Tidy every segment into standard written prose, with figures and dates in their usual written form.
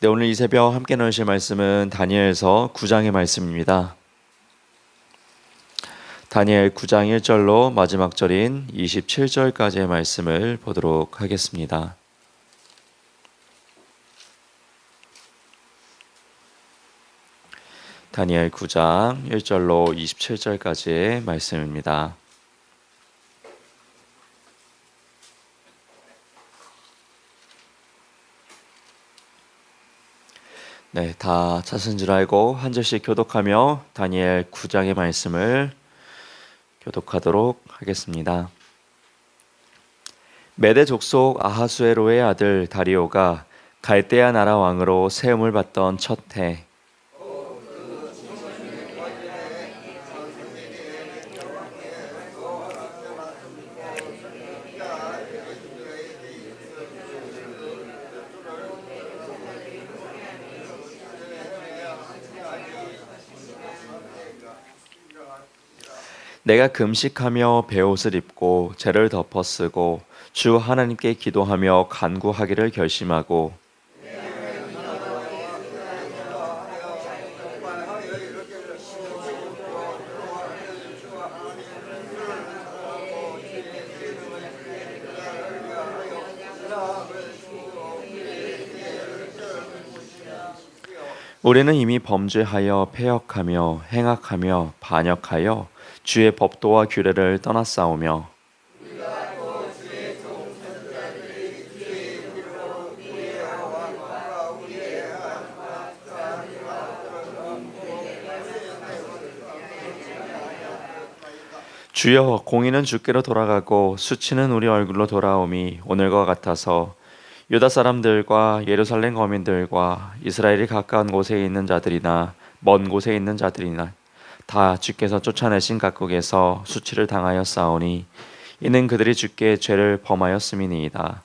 네, 오늘 이 새벽 함께 나누실 말씀은 다니엘서 9장의 말씀입니다. 다니엘 9장 1절로 마지막 절인 27절까지의 말씀을 보도록 하겠습니다. 다니엘 9장 1절로 27절까지의 말씀입니다. 네, 다 찾은 줄 알고 한 절씩 교독하며 다니엘 9장의 말씀을 교독하도록 하겠습니다. 메대 족속 아하수에로의 아들 다리오가 갈대아 나라 왕으로 세움을 받던 첫 해, 내가 금식하며 베옷을 입고 재를 덮어 쓰고 주 하나님께 기도하며 간구하기를 결심하고 우리는 이미 범죄하여 패역하며 행악하며 반역하여 주의 법도와 규례를 떠났사오며 주여 공의는 주께로 돌아가고 수치는 우리 얼굴로 돌아옴이 오늘과 같아서 유다 사람들과 예루살렘 거민들과 이스라엘이 가까운 곳에 있는 자들이나 먼 곳에 있는 자들이나 다 주께서 쫓아내신 각국에서 수치를 당하였사오니 이는 그들이 주께 죄를 범하였음이니이다.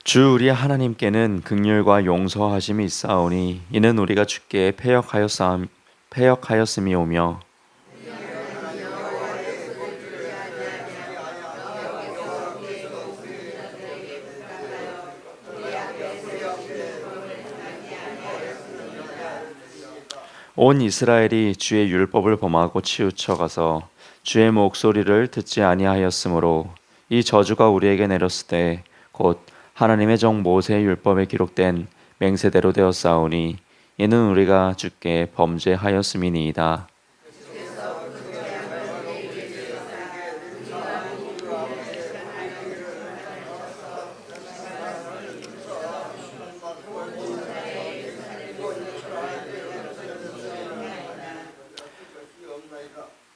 주 우리 하나님께는 긍휼과 용서하심이 있사오니 이는 우리가 주께 패역하였음이오며 온 이스라엘이 주의 율법을 범하고 치우쳐 주의 목소리를 듣지 아니하였으므로 이 저주가 우리에게 내렸으되 곧 하나님의 종 모세의 율법에 기록된 맹세대로 되었사오니 이는 우리가 주께 범죄하였음이니이다.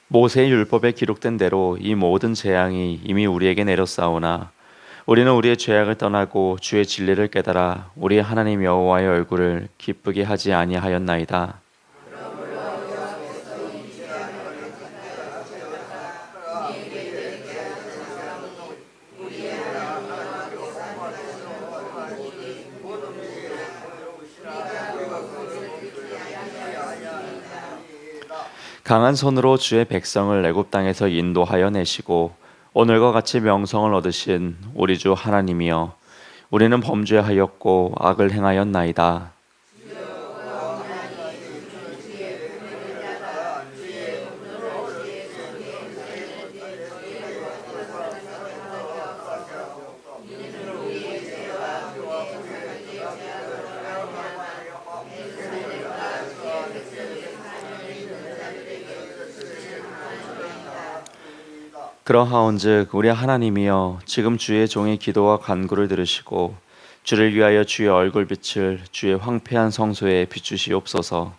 모세의 율법에 기록된 대로 이 모든 재앙이 이미 우리에게 내렸사오나 우리는 우리의 죄악을 떠나고 주의 진리를 깨달아 우리 하나님 여호와의 얼굴을 기쁘게 하지 아니하였나이다. 강한 손으로 주의 백성을 애굽 땅에서 인도하여 내시고 오늘과 같이 명성을 얻으신 우리 주 하나님이여 우리는 범죄하였고 악을 행하였나이다. 그러하온즉 우리 하나님이여 지금 주의 종의 기도와 간구를 들으시고 주를 위하여 주의 얼굴빛을 주의 황폐한 성소에 비추시옵소서.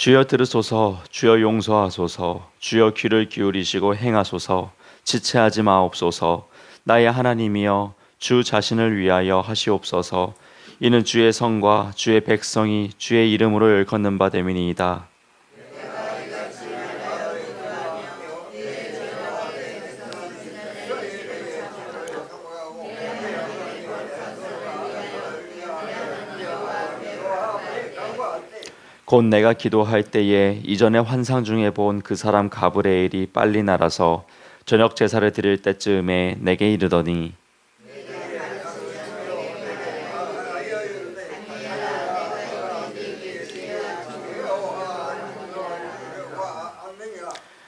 주여 들으소서. 주여 용서하소서. 주여 귀를 기울이시고 행하소서. 지체하지 마옵소서. 나의 하나님이여 주 자신을 위하여 하시옵소서. 이는 주의 성과 주의 백성이 주의 이름으로 일컫는 바 됨이니이다. 곧 내가 기도할 때에 이전에 환상 중에 본 그 사람 가브리엘이 빨리 날아서 저녁 제사를 드릴 때쯤에 내게 이르더니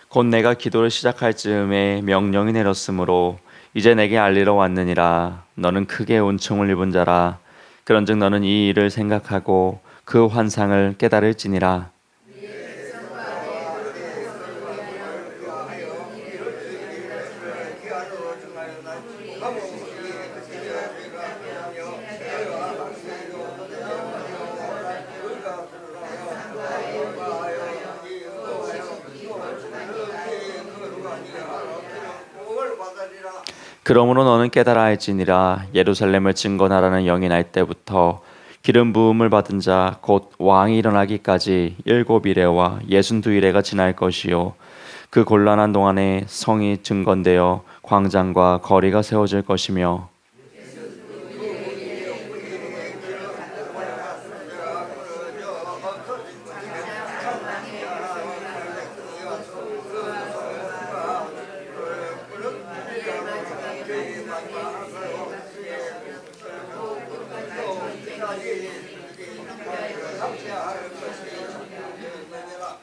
곧 내가 기도를 시작할 즈음에 명령이 내렸으므로 이제 내게 알리러 왔느니라. 너는 크게 은총을 입은 자라. 그런즉 너는 이 일을 생각하고 그 환상을 깨달을지니라. 그러므로 너는 깨달아 할지니라. 예루살렘을 증거하라는 영이 날 때부터 기름 부음을 받은 자 곧 왕이 일어나기까지 7이레와 62이레가 지날 것이요 그 곤란한 동안에 성이 증건되어 광장과 거리가 세워질 것이며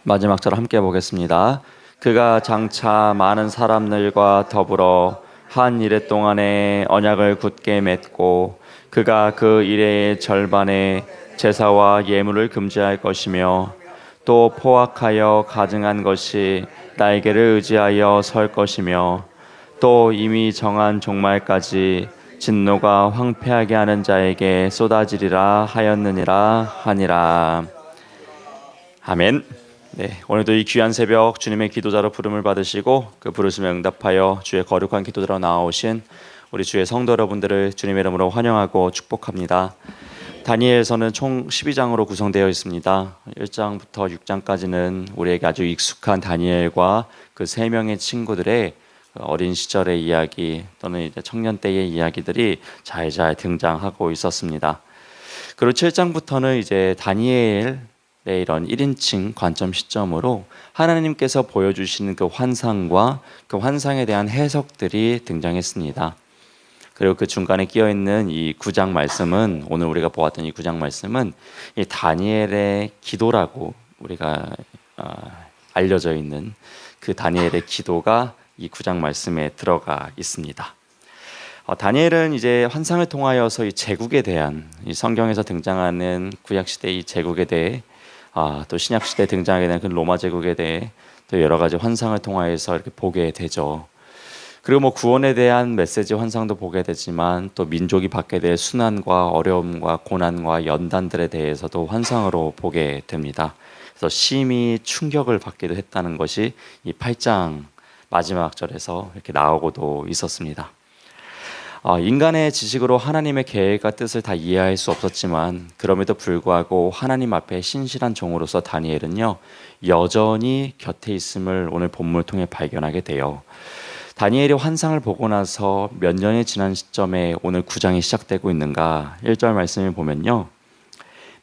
마지막 절 함께 보겠습니다. 그가 장차 많은 사람들과 더불어 한 이레 동안에 언약을 굳게 맺고 그가 그 이레의 절반에 제사와 예물을 금지할 것이며 또 포악하여 가증한 것이 날개를 의지하여 설 것이며 또 이미 정한 종말까지 진노가 황폐하게 하는 자에게 쏟아지리라 하였느니라 하니라. 아멘. 네, 오늘도 이 귀한 새벽 주님의 기도자로 부름을 받으시고 그 부르심에 응답하여 주의 거룩한 기도자로 나오신 우리 주의 성도 여러분들을 주님의 이름으로 환영하고 축복합니다. 다니엘서는 총 12장으로 구성되어 있습니다. 1장부터 6장까지는 우리에게 아주 익숙한 다니엘과 그 세 명의 친구들의 어린 시절의 이야기 또는 이제 청년 때의 이야기들이 잘 등장하고 있었습니다. 그리고 7장부터는 이제 다니엘 이런 1인칭 관점 시점으로 하나님께서 보여주시는 그 환상과 그 환상에 대한 해석들이 등장했습니다. 그리고 그 중간에 끼어있는 이 9장 말씀은 오늘 우리가 보았던 이 9장 말씀은 이 다니엘의 기도라고 우리가 알려져 있는 그 다니엘의 기도가 이 9장 말씀에 들어가 있습니다. 다니엘은 이제 환상을 통하여서 이 제국에 대한 이 성경에서 등장하는 구약시대의 이 제국에 대해 또 신약시대에 등장하게 되는 그 로마 제국에 대해 또 여러 가지 환상을 통하여서 이렇게 보게 되죠. 그리고 뭐 구원에 대한 메시지 환상도 보게 되지만 또 민족이 받게 될 순환과 어려움과 고난과 연단들에 대해서도 환상으로 보게 됩니다. 그래서 심히 충격을 받기도 했다는 것이 이 8장 마지막 절에서 이렇게 나오고도 있었습니다. 인간의 지식으로 하나님의 계획과 뜻을 다 이해할 수 없었지만 그럼에도 불구하고 하나님 앞에 신실한 종으로서 다니엘은요 여전히 곁에 있음을 오늘 본문을 통해 발견하게 돼요. 다니엘이 환상을 보고 나서 몇 년이 지난 시점에 오늘 9장이 시작되고 있는가 1절 말씀을 보면요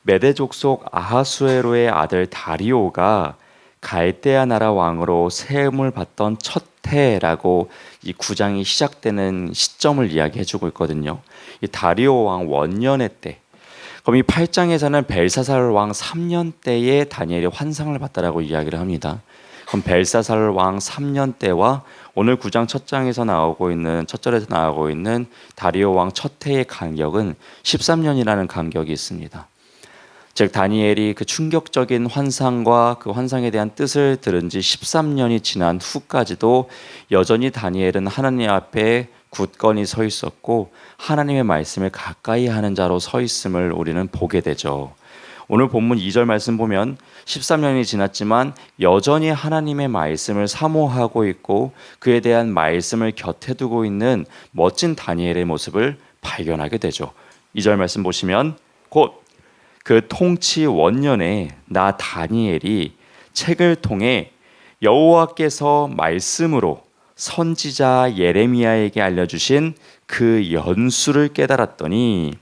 메대 족속 아하수에로의 아들 다리오가 갈대아 나라 왕으로 세움을 받던 첫 해라고 이 9장이 시작되는 시점을 이야기해주고 있거든요. 이 다리오 왕 원년의 때, 그럼 이 8장에서는 벨사살 왕 3년 때에 다니엘이 환상을 봤다라고 이야기를 합니다. 그럼 벨사살 왕 3년 때와 오늘 9장 첫 장에서 나오고 있는 첫 절에서 나오고 있는 다리오 왕 첫 해의 간격은 13년이라는 간격이 있습니다. 즉 다니엘이 그 충격적인 환상과 그 환상에 대한 뜻을 들은 지 13년이 지난 후까지도 여전히 다니엘은 하나님 앞에 굳건히 서 있었고 하나님의 말씀을 가까이 하는 자로 서 있음을 우리는 보게 되죠. 오늘 본문 2절 말씀 보면 13년이 지났지만 여전히 하나님의 말씀을 사모하고 있고 그에 대한 말씀을 곁에 두고 있는 멋진 다니엘의 모습을 발견하게 되죠. 2절 말씀 보시면 곧 그 통치 원년에 나 다니엘이 책을 통해 여호와께서 말씀으로 선지자 예레미야에게 알려주신 그 연수를 깨달았더니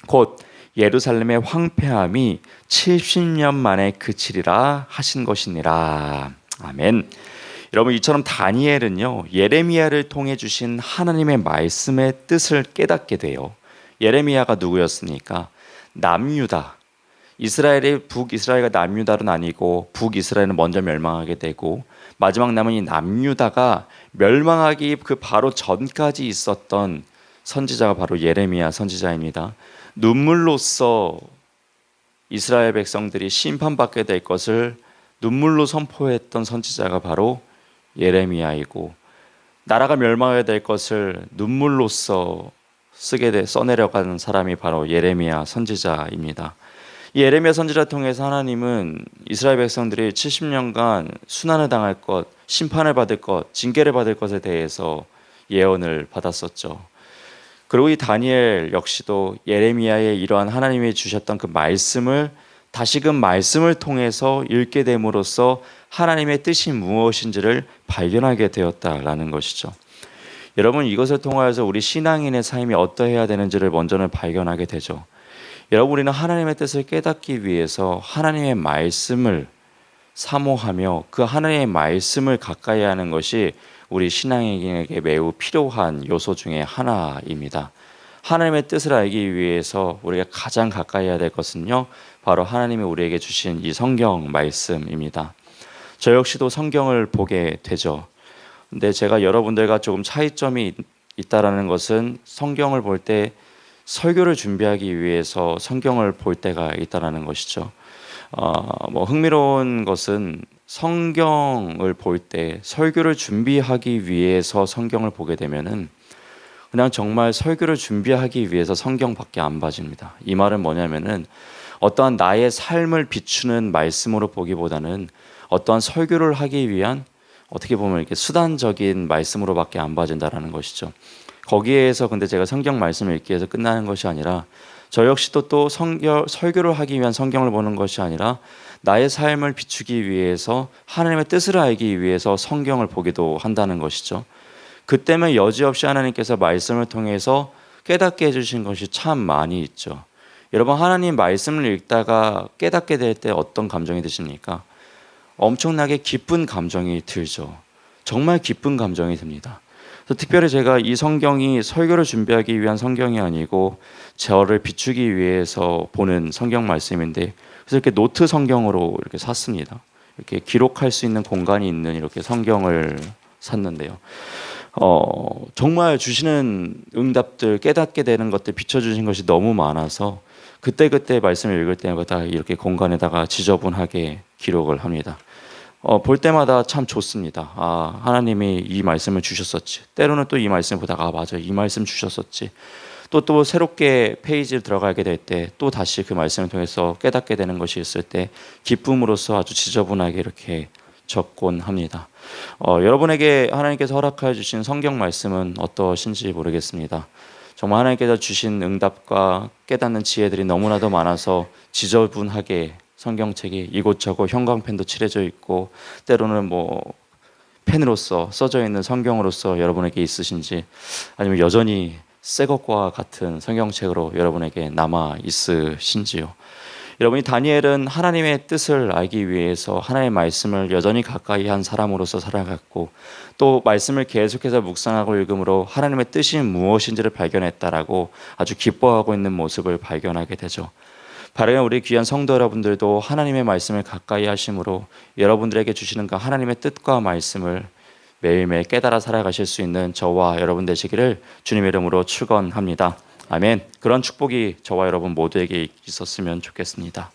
곧 예루살렘의 황폐함이 70년 만에 그치리라 하신 것이니라. 아멘. 여러분, 이처럼 다니엘은요, 예레미야를 통해 주신 하나님의 말씀의 뜻을 깨닫게 돼요. 예레미야가 누구였습니까? 남유다. 북이스라엘과 남유다로 나뉘고 북이스라엘은 먼저 멸망하게 되고 마지막 남은 이 남유다가 멸망하기 그 바로 전까지 있었던 선지자가 바로 예레미야 선지자입니다. 눈물로써 이스라엘 백성들이 심판받게 될 것을 눈물로 선포했던 선지자가 바로 예레미야이고, 나라가 멸망하게 될 것을 눈물로써 써내려가는 사람이 바로 예레미야 선지자입니다. 이 예레미야 선지자를 통해서 하나님은 이스라엘 백성들이 70년간 순환을 당할 것, 심판을 받을 것, 징계를 받을 것에 대해서 예언을 받았었죠. 그리고 이 다니엘 역시도 예레미야의 이러한 하나님이 주셨던 그 말씀을 다시금 말씀을 통해서 읽게 됨으로써 하나님의 뜻이 무엇인지를 발견하게 되었다라는 것이죠. 여러분, 이것을 통하여서 우리 신앙인의 삶이 어떠해야 되는지를 먼저는 발견하게 되죠. 여러분, 우리는 하나님의 뜻을 깨닫기 위해서 하나님의 말씀을 사모하며 그 하나님의 말씀을 가까이 하는 것이 우리 신앙인에게 매우 필요한 요소 중에 하나입니다. 하나님의 뜻을 알기 위해서 우리가 가장 가까이 해야 될 것은요, 바로 하나님이 우리에게 주신 이 성경 말씀입니다. 저 역시도 성경을 보게 되죠. 근데 제가 여러분들과 조금 차이점이 있다라는 것은 성경을 볼 때 설교를 준비하기 위해서 성경을 볼 때가 있다라는 것이죠. 흥미로운 것은 성경을 볼 때 설교를 준비하기 위해서 성경을 보게 되면은 그냥 정말 설교를 준비하기 위해서 성경밖에 안 봐집니다. 이 말은 뭐냐면은 어떠한 나의 삶을 비추는 말씀으로 보기보다는 어떠한 설교를 하기 위한 어떻게 보면 이렇게 수단적인 말씀으로밖에 안 봐진다라는 것이죠. 거기에서 근데 제가 성경 말씀을 읽기 위해서 끝나는 것이 아니라 저 역시도 또 설교를 하기 위한 성경을 보는 것이 아니라 나의 삶을 비추기 위해서 하나님의 뜻을 알기 위해서 성경을 보기도 한다는 것이죠. 그 때문에 여지없이 하나님께서 말씀을 통해서 깨닫게 해주신 것이 참 많이 있죠. 여러분, 하나님 말씀을 읽다가 깨닫게 될 때 어떤 감정이 드십니까? 엄청나게 기쁜 감정이 들죠. 정말 기쁜 감정이 듭니다. 그래서 특별히 제가 이 성경이 설교를 준비하기 위한 성경이 아니고 저를 비추기 위해서 보는 성경 말씀인데, 그래서 이렇게 노트 성경으로 이렇게 샀습니다. 이렇게 기록할 수 있는 공간이 있는 이렇게 성경을 샀는데요. 정말 주시는 응답들, 깨닫게 되는 것들, 비춰주신 것이 너무 많아서 그때그때 말씀을 읽을 때마다 이렇게 공간에다가 지저분하게 기록을 합니다. 볼 때마다 참 좋습니다. 하나님이 이 말씀을 주셨었지. 때로는 또 이 말씀 보다가 맞아, 이 말씀 주셨었지. 또 새롭게 페이지를 들어가게 될 때 또 다시 그 말씀을 통해서 깨닫게 되는 것이 있을 때 기쁨으로써 아주 지저분하게 이렇게 적곤 합니다. 여러분에게 하나님께서 허락하여 주신 성경 말씀은 어떠신지 모르겠습니다. 정말 하나님께서 주신 응답과 깨닫는 지혜들이 너무나도 많아서 지저분하게 성경책이 이곳저곳 형광펜도 칠해져 있고 때로는 펜으로서 써져 있는 성경으로서 여러분에게 있으신지, 아니면 여전히 새 것과 같은 성경책으로 여러분에게 남아 있으신지요. 여러분이 다니엘은 하나님의 뜻을 알기 위해서 하나님의 말씀을 여전히 가까이 한 사람으로서 살아갔고, 또 말씀을 계속해서 묵상하고 읽음으로 하나님의 뜻이 무엇인지를 발견했다라고 아주 기뻐하고 있는 모습을 발견하게 되죠. 바로 우리 귀한 성도 여러분들도 하나님의 말씀을 가까이 하심으로 여러분들에게 주시는 그 하나님의 뜻과 말씀을 매일매일 깨달아 살아가실 수 있는 저와 여러분 되시기를 주님의 이름으로 축원합니다. 아멘. 그런 축복이 저와 여러분 모두에게 있었으면 좋겠습니다.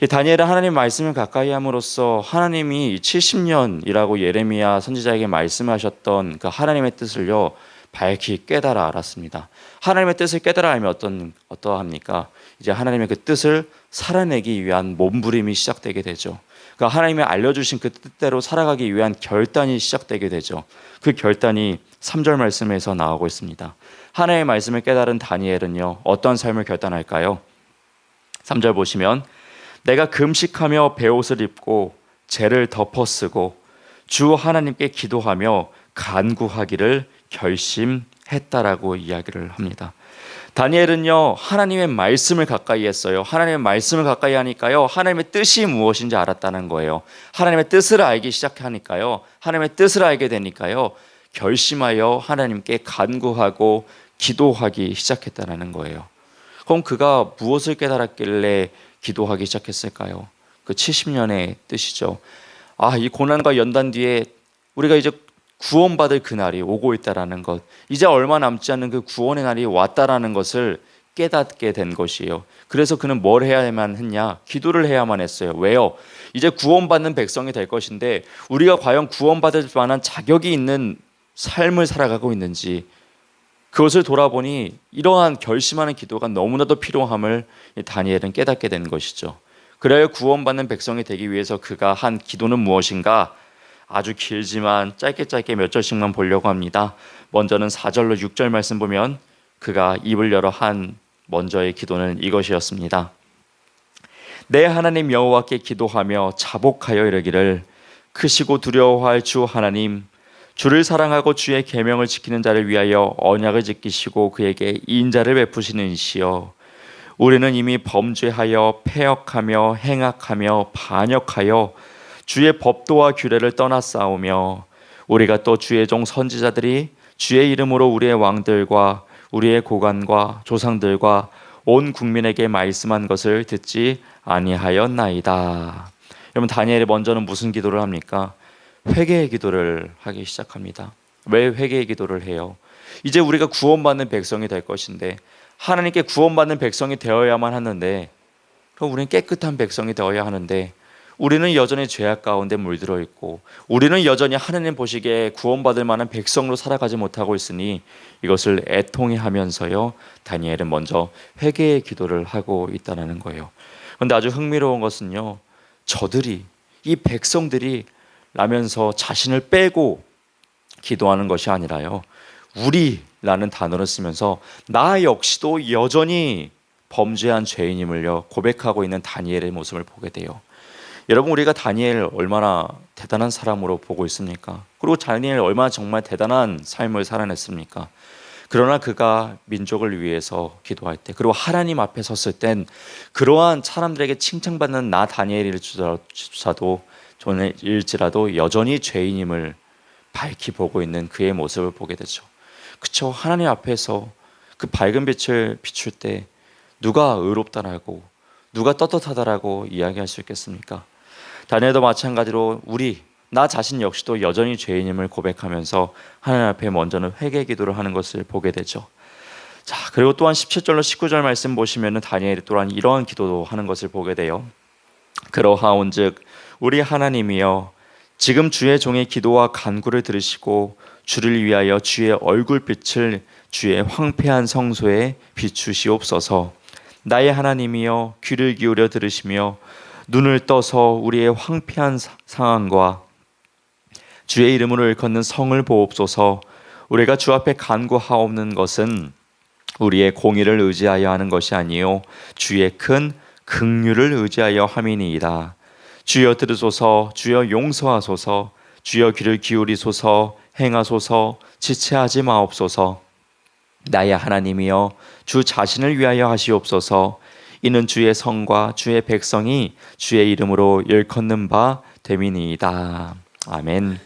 이 다니엘은 하나님 말씀을 가까이 함으로써 하나님이 70년이라고 예레미야 선지자에게 말씀하셨던 그 하나님의 뜻을요 밝히 깨달아 알았습니다. 하나님의 뜻을 깨달아 알면 어떠합니까? 이제 하나님의 그 뜻을 살아내기 위한 몸부림이 시작되게 되죠. 그러니까 하나님이 알려주신 그 뜻대로 살아가기 위한 결단이 시작되게 되죠. 그 결단이 3절 말씀에서 나오고 있습니다. 하나님의 말씀을 깨달은 다니엘은요, 어떤 삶을 결단할까요? 3절 보시면 내가 금식하며 베옷을 입고 재를 덮어 쓰고 주 하나님께 기도하며 간구하기를 결심했다라고 이야기를 합니다. 다니엘은요, 하나님의 말씀을 가까이 했어요. 하나님의 말씀을 가까이 하니까요, 하나님의 뜻이 무엇인지 알았다는 거예요. 하나님의 뜻을 알기 시작하니까요, 하나님의 뜻을 알게 되니까요, 결심하여 하나님께 간구하고 기도하기 시작했다는 거예요. 그럼 그가 무엇을 깨달았길래 기도하기 시작했을까요? 그 70년의 뜻이죠. 이 고난과 연단 뒤에 우리가 이제 구원받을 그날이 오고 있다라는 것, 이제 얼마 남지 않는 그 구원의 날이 왔다라는 것을 깨닫게 된 것이에요. 그래서 그는 뭘 해야만 했냐? 기도를 해야만 했어요. 왜요? 이제 구원받는 백성이 될 것인데 우리가 과연 구원받을 만한 자격이 있는 삶을 살아가고 있는지, 그것을 돌아보니 이러한 결심하는 기도가 너무나도 필요함을 다니엘은 깨닫게 된 것이죠. 그래야 구원받는 백성이 되기 위해서 그가 한 기도는 무엇인가? 아주 길지만 짧게 몇 절씩만 보려고 합니다. 먼저는 4절로 6절 말씀 보면 그가 입을 열어 한 먼저의 기도는 이것이었습니다. 내 하나님 여호와께 기도하며 자복하여 이르기를 크시고 두려워할 주 하나님, 주를 사랑하고 주의 계명을 지키는 자를 위하여 언약을 지키시고 그에게 인자를 베푸시는 이시여, 우리는 이미 범죄하여 패역하며 행악하며 반역하여 주의 법도와 규례를 떠났사오며, 우리가 또 주의 종 선지자들이 주의 이름으로 우리의 왕들과 우리의 고관과 조상들과 온 국민에게 말씀한 것을 듣지 아니하였나이다. 여러분, 다니엘이 먼저는 무슨 기도를 합니까? 회개의 기도를 하기 시작합니다. 왜 회개의 기도를 해요? 이제 우리가 구원받는 백성이 될 것인데, 하나님께 구원받는 백성이 되어야만 하는데, 그럼 우리는 깨끗한 백성이 되어야 하는데, 우리는 여전히 죄악 가운데 물들어 있고, 우리는 여전히 하나님 보시기에 구원받을 만한 백성으로 살아가지 못하고 있으니 이것을 애통해 하면서요, 다니엘은 먼저 회개의 기도를 하고 있다는 거예요. 그런데 아주 흥미로운 것은요, 이 백성들이 라면서 자신을 빼고 기도하는 것이 아니라요, 우리라는 단어를 쓰면서 나 역시도 여전히 범죄한 죄인임을요 고백하고 있는 다니엘의 모습을 보게 돼요. 여러분, 우리가 다니엘 얼마나 대단한 사람으로 보고 있습니까? 그리고 다니엘 얼마나 정말 대단한 삶을 살아냈습니까? 그러나 그가 민족을 위해서 기도할 때, 그리고 하나님 앞에 섰을 땐 그러한 사람들에게 칭찬받는 나 다니엘일지라도 여전히 죄인임을 밝히 보고 있는 그의 모습을 보게 되죠. 그렇죠? 하나님 앞에서 그 밝은 빛을 비출 때 누가 의롭다라고, 누가 떳떳하다라고 이야기할 수 있겠습니까? 다니엘도 마찬가지로 나 자신 역시도 여전히 죄인임을 고백하면서 하나님 앞에 먼저는 회개 기도를 하는 것을 보게 되죠. 자, 그리고 또한 17절로 19절 말씀 보시면은 다니엘이 또한 이러한 기도도 하는 것을 보게 돼요. 그러하온즉 우리 하나님이여, 지금 주의 종의 기도와 간구를 들으시고 주를 위하여 주의 얼굴빛을 주의 황폐한 성소에 비추시옵소서. 나의 하나님이여, 귀를 기울여 들으시며 눈을 떠서 우리의 황폐한 상황과 주의 이름으로 일컫는 성을 보옵소서. 우리가 주 앞에 간구하옵는 것은 우리의 공의를 의지하여 하는 것이 아니요 주의 큰 긍휼을 의지하여 함이니이다. 주여 들으소서. 주여 용서하소서. 주여 귀를 기울이소서. 행하소서. 지체하지 마옵소서. 나의 하나님이여, 주 자신을 위하여 하시옵소서. 이는 주의 성과 주의 백성이 주의 이름으로 일컫는 바 됨이니이다. 아멘.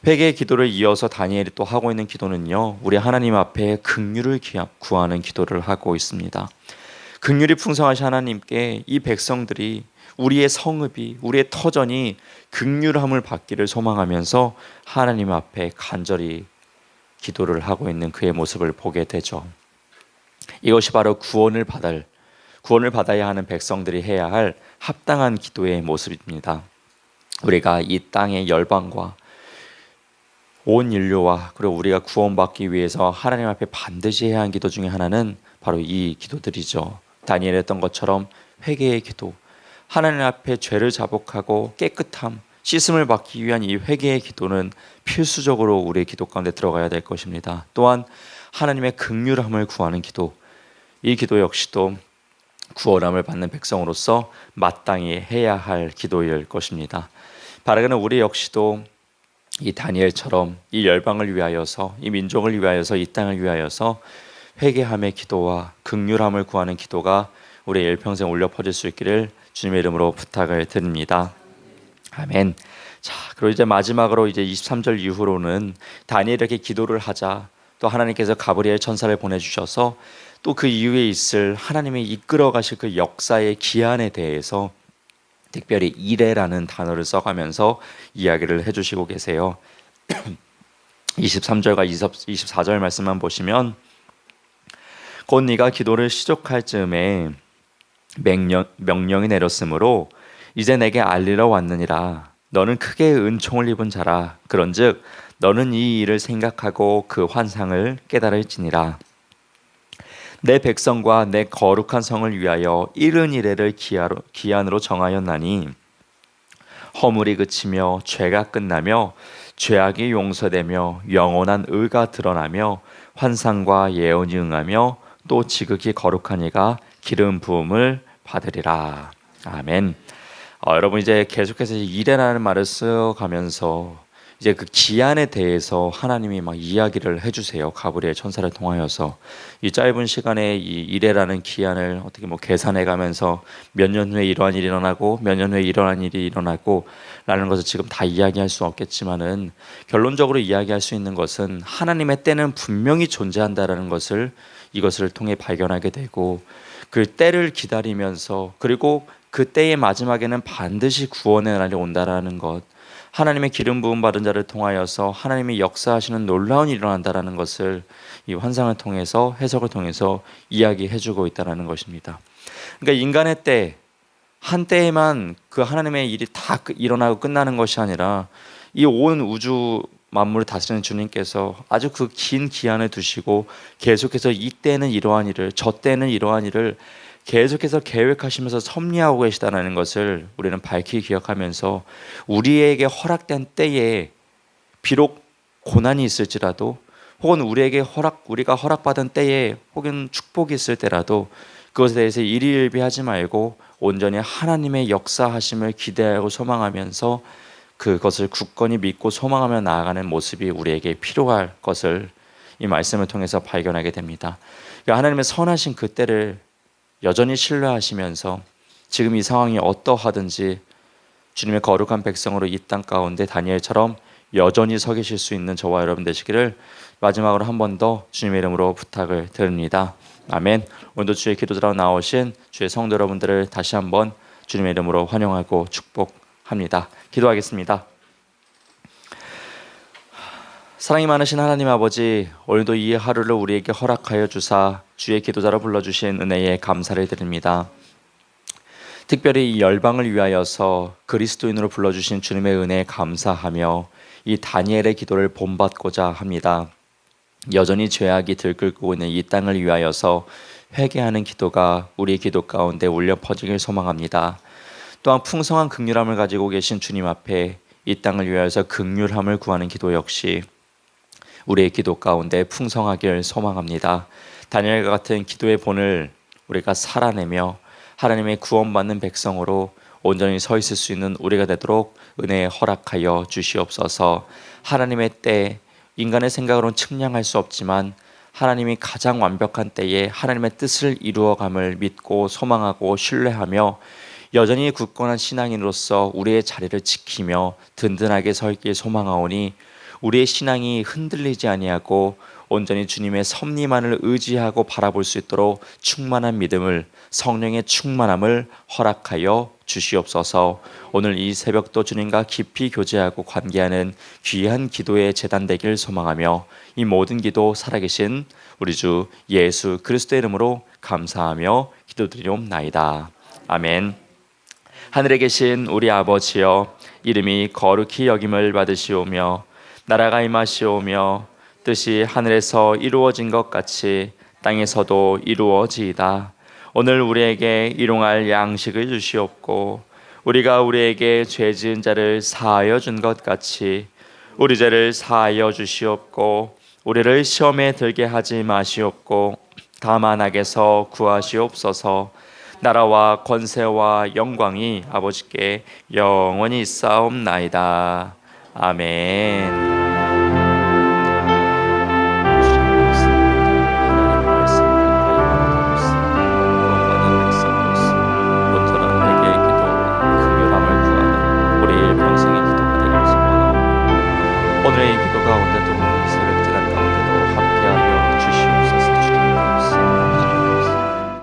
회개의 기도를 이어서 다니엘이 또 하고 있는 기도는요, 우리 하나님 앞에 긍휼을 구하는 기도를 하고 있습니다. 긍휼이 풍성하신 하나님께 이 백성들이, 우리의 성읍이, 우리의 터전이 긍휼함을 받기를 소망하면서 하나님 앞에 간절히 기도를 하고 있는 그의 모습을 보게 되죠. 이것이 바로 구원을 받아야 하는 백성들이 해야 할 합당한 기도의 모습입니다. 우리가 이 땅의 열방과 온 인류와, 그리고 우리가 구원받기 위해서 하나님 앞에 반드시 해야 하는 기도 중에 하나는 바로 이 기도들이죠. 다니엘이 했던 것처럼 회개의 기도, 하나님 앞에 죄를 자복하고 깨끗함, 씻음을 받기 위한 이 회개의 기도는 필수적으로 우리의 기도 가운데 들어가야 될 것입니다. 또한 하나님의 긍휼함을 구하는 기도, 이 기도 역시도 구원함을 받는 백성으로서 마땅히 해야 할 기도일 것입니다. 바라기는 우리 역시도 이 다니엘처럼 이 열방을 위하여서, 이 민족을 위하여서, 이 땅을 위하여서 회개함의 기도와 긍휼함을 구하는 기도가 우리의 일평생 울려 퍼질 수 있기를 주님의 이름으로 부탁을 드립니다. 아멘. 자, 그리고 이제 마지막으로 이제 23절 이후로는 다니엘에게 기도를 하자, 또 하나님께서 가브리엘 천사를 보내주셔서 또 그 이후에 있을 하나님의 이끌어 가실 그 역사의 기한에 대해서 특별히 이래라는 단어를 써가면서 이야기를 해주시고 계세요. 23절과 24절 말씀만 보시면, 곧 네가 기도를 시작할 즈음에 명령이 내렸으므로 이제 내게 알리러 왔느니라. 너는 크게 은총을 입은 자라. 그런즉 너는 이 일을 생각하고 그 환상을 깨달을지니라. 내 백성과 내 거룩한 성을 위하여 이른 이래를 기한으로 정하였나니 허물이 그치며 죄가 끝나며 죄악이 용서되며 영원한 의가 드러나며 환상과 예언이 응하며 또 지극히 거룩한 이가 기름 부음을 받으리라. 아멘. 여러분 이제 계속해서 이래라는 말을 써가면서 이제 그 기한에 대해서 하나님이 막 이야기를 해주세요. 가브리엘 천사를 통하여서 이 짧은 시간에 이 이래라는 기한을 어떻게 뭐 계산해가면서 몇 년 후에 이러한 일이 일어나고 몇 년 후에 이러한 일이 일어나고 라는 것을 지금 다 이야기할 수 없겠지만은 결론적으로 이야기할 수 있는 것은 하나님의 때는 분명히 존재한다라는 것을 이것을 통해 발견하게 되고, 그 때를 기다리면서 그리고 그 때의 마지막에는 반드시 구원의 날이 온다라는 것, 하나님의 기름 부음 받은 자를 통하여서 하나님이 역사하시는 놀라운 일이 일어난다라는 것을 이 환상을 통해서, 해석을 통해서 이야기해주고 있다는 것입니다. 그러니까 인간의 때, 한 때에만 그 하나님의 일이 다 일어나고 끝나는 것이 아니라 이 온 우주 만물을 다스리는 주님께서 아주 그 긴 기한을 두시고 계속해서 이 때는 이러한 일을, 저 때는 이러한 일을 계속해서 계획하시면서 섭리하고 계시다는 것을 우리는 밝히 기억하면서, 우리에게 허락된 때에 비록 고난이 있을지라도, 혹은 우리가 허락받은 때에 혹은 축복이 있을 때라도 그것에 대해서 일희일비하지 말고 온전히 하나님의 역사하심을 기대하고 소망하면서 그것을 굳건히 믿고 소망하며 나아가는 모습이 우리에게 필요할 것을 이 말씀을 통해서 발견하게 됩니다. 그러니까 하나님의 선하신 그 때를 여전히 신뢰하시면서 지금 이 상황이 어떠하든지 주님의 거룩한 백성으로 이 땅 가운데 다니엘처럼 여전히 서 계실 수 있는 저와 여러분 되시기를 마지막으로 한 번 더 주님의 이름으로 부탁을 드립니다. 아멘. 오늘도 주의 기도자로 나오신 주의 성도 여러분들을 다시 한번 주님의 이름으로 환영하고 축복합니다. 기도하겠습니다. 사랑이 많으신 하나님 아버지, 오늘도 이 하루를 우리에게 허락하여 주사 주의 기도자로 불러주신 은혜에 감사를 드립니다. 특별히 이 열방을 위하여서 그리스도인으로 불러주신 주님의 은혜에 감사하며 이 다니엘의 기도를 본받고자 합니다. 여전히 죄악이 들끓고 있는 이 땅을 위하여서 회개하는 기도가 우리의 기도 가운데 울려 퍼지길 소망합니다. 또한 풍성한 긍휼함을 가지고 계신 주님 앞에 이 땅을 위하여서 긍휼함을 구하는 기도 역시 우리의 기도 가운데 풍성하길 소망합니다. 다니엘과 같은 기도의 본을 우리가 살아내며 하나님의 구원받는 백성으로 온전히 서 있을 수 있는 우리가 되도록 은혜에 허락하여 주시옵소서. 하나님의 때, 인간의 생각으로는 측량할 수 없지만 하나님이 가장 완벽한 때에 하나님의 뜻을 이루어감을 믿고 소망하고 신뢰하며 여전히 굳건한 신앙인으로서 우리의 자리를 지키며 든든하게 서 있길 소망하오니, 우리의 신앙이 흔들리지 아니하고 온전히 주님의 섭리만을 의지하고 바라볼 수 있도록 충만한 믿음을, 성령의 충만함을 허락하여 주시옵소서. 오늘 이 새벽도 주님과 깊이 교제하고 관계하는 귀한 기도의 제단 되길 소망하며 이 모든 기도 살아계신 우리 주 예수 그리스도의 이름으로 감사하며 기도드리옵나이다. 아멘. 하늘에 계신 우리 아버지여, 이름이 거룩히 여김을 받으시오며 나라가 임하시오며 뜻이 하늘에서 이루어진 것 같이 땅에서도 이루어지이다. 오늘 우리에게 일용할 양식을 주시옵고 우리가 우리에게 죄 지은 자를 사하여 준 것 같이 우리 죄를 사하여 주시옵고 우리를 시험에 들게 하지 마시옵고 다만 악에서 구하시옵소서. 나라와 권세와 영광이 아버지께 영원히 있사옵나이다. 아멘. 오늘의